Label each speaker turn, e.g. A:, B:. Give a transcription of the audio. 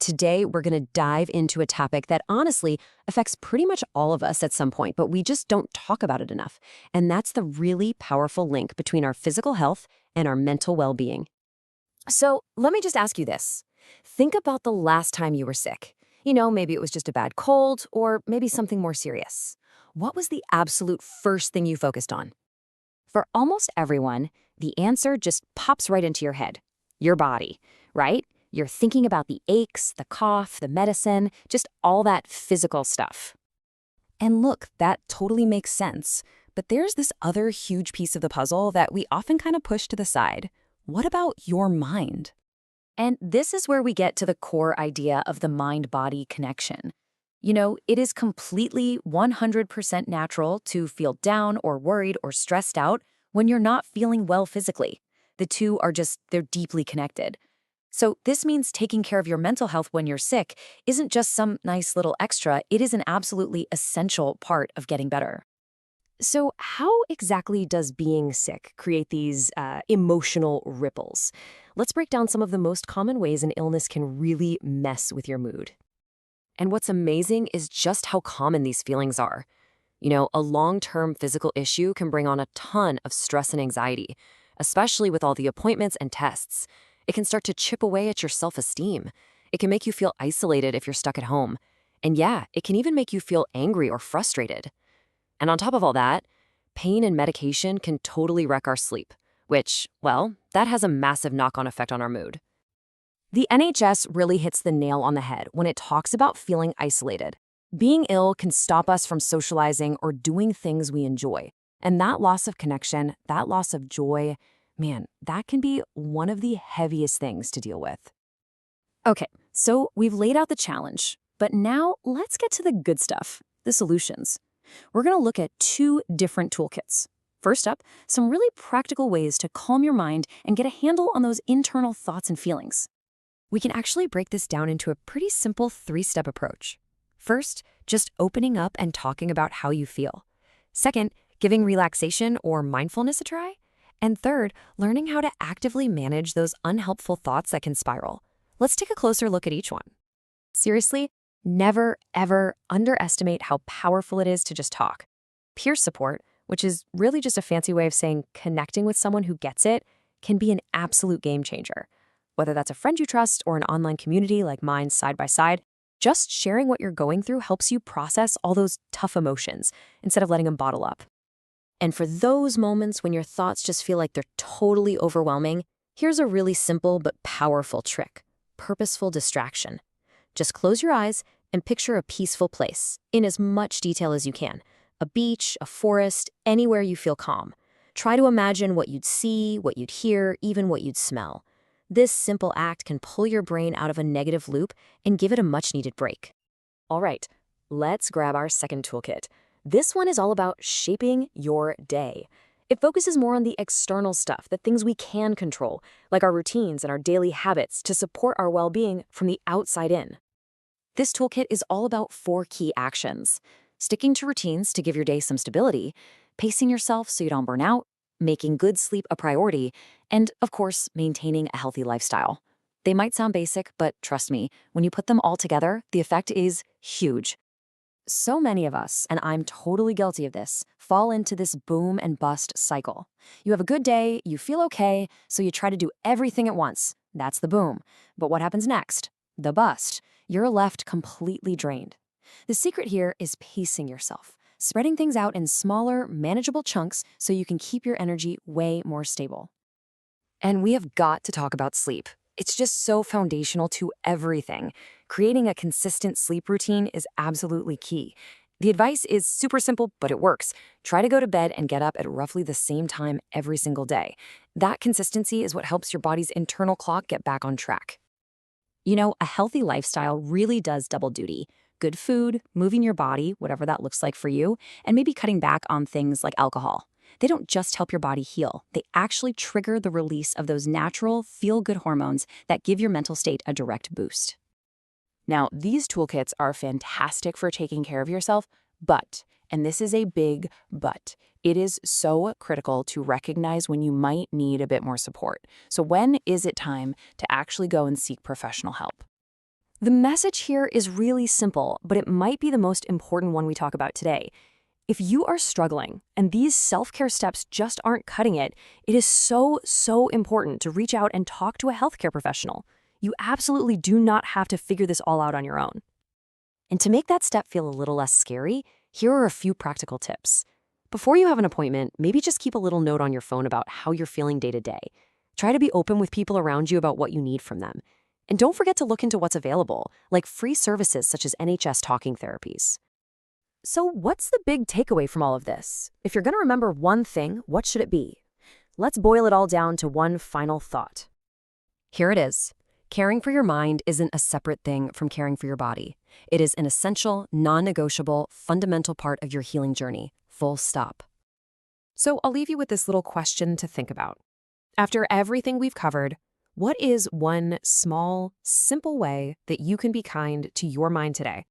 A: Today, we're going to dive into a topic that honestly affects pretty much all of us at some point, but we just don't talk about it enough. And that's the really powerful link between our physical health and our mental well-being. So let me just ask you this. Think about the last time you were sick. Maybe it was just a bad cold or maybe something more serious. What was the absolute first thing you focused on? For almost everyone, the answer just pops right into your head. Your body, right? You're thinking about the aches, the cough, the medicine, just all that physical stuff. And look, that totally makes sense. But there's this other huge piece of the puzzle that we often kind of push to the side. What about your mind? And this is where we get to the core idea of the mind-body connection. It is completely 100% natural to feel down or worried or stressed out when you're not feeling well physically. The two are they're deeply connected. So this means taking care of your mental health when you're sick isn't just some nice little extra, it is an absolutely essential part of getting better. So how exactly does being sick create these emotional ripples? Let's break down some of the most common ways an illness can really mess with your mood. And what's amazing is just how common these feelings are. A long-term physical issue can bring on a ton of stress and anxiety, especially with all the appointments and tests. It can start to chip away at your self-esteem. It can make you feel isolated if you're stuck at home. And yeah, it can even make you feel angry or frustrated. And on top of all that, pain and medication can totally wreck our sleep, which, well, that has a massive knock-on effect on our mood. The NHS really hits the nail on the head when it talks about feeling isolated. Being ill can stop us from socializing or doing things we enjoy. And that loss of connection, that loss of joy, man, that can be one of the heaviest things to deal with. Okay, so we've laid out the challenge, but now let's get to the good stuff, the solutions. We're going to look at two different toolkits. First up, some really practical ways to calm your mind and get a handle on those internal thoughts and feelings. We can actually break this down into a pretty simple 3-step approach. First, just opening up and talking about how you feel. Second, giving relaxation or mindfulness a try. And third, learning how to actively manage those unhelpful thoughts that can spiral. Let's take a closer look at each one. Seriously, never, ever underestimate how powerful it is to just talk. Peer support, which is really just a fancy way of saying connecting with someone who gets it, can be an absolute game changer. Whether that's a friend you trust or an online community like mine Side by Side, just sharing what you're going through helps you process all those tough emotions instead of letting them bottle up. And for those moments when your thoughts just feel like they're totally overwhelming, here's a really simple but powerful trick: purposeful distraction. Just close your eyes and picture a peaceful place, in as much detail as you can. A beach, a forest, anywhere you feel calm. Try to imagine what you'd see, what you'd hear, even what you'd smell. This simple act can pull your brain out of a negative loop and give it a much-needed break. All right, let's grab our second toolkit. This one is all about shaping your day. It focuses more on the external stuff, the things we can control, like our routines and our daily habits to support our well-being from the outside in. This toolkit is all about 4 key actions: sticking to routines to give your day some stability, pacing yourself so you don't burn out, making good sleep a priority, and, of course, maintaining a healthy lifestyle. They might sound basic, but trust me, when you put them all together, the effect is huge. So many of us, and I'm totally guilty of this, fall into this boom and bust cycle. You have a good day, you feel okay, so you try to do everything at once. That's the boom. But what happens next? The bust. You're left completely drained. The secret here is pacing yourself, spreading things out in smaller, manageable chunks so you can keep your energy way more stable. And we have got to talk about sleep. It's just so foundational to everything. Creating a consistent sleep routine is absolutely key. The advice is super simple, but it works. Try to go to bed and get up at roughly the same time every single day. That consistency is what helps your body's internal clock get back on track. A healthy lifestyle really does double duty. Good food, moving your body, whatever that looks like for you, and maybe cutting back on things like alcohol. They don't just help your body heal, they actually trigger the release of those natural, feel-good hormones that give your mental state a direct boost.
B: Now, these toolkits are fantastic for taking care of yourself, but, and this is a big but, it is so critical to recognize when you might need a bit more support. So when is it time to actually go and seek professional help?
A: The message here is really simple, but it might be the most important one we talk about today. If you are struggling and these self-care steps just aren't cutting it, it is so important to reach out and talk to a healthcare professional. You absolutely do not have to figure this all out on your own. And to make that step feel a little less scary, here are a few practical tips. Before you have an appointment, maybe just keep a little note on your phone about how you're feeling day to day. Try to be open with people around you about what you need from them. And don't forget to look into what's available, like free services such as NHS talking therapies. So what's the big takeaway from all of this? If you're going to remember one thing, what should it be? Let's boil it all down to one final thought. Here it is. Caring for your mind isn't a separate thing from caring for your body. It is an essential, non-negotiable, fundamental part of your healing journey. Full stop.
B: So I'll leave you with this little question to think about. After everything we've covered, what is one small, simple way that you can be kind to your mind today?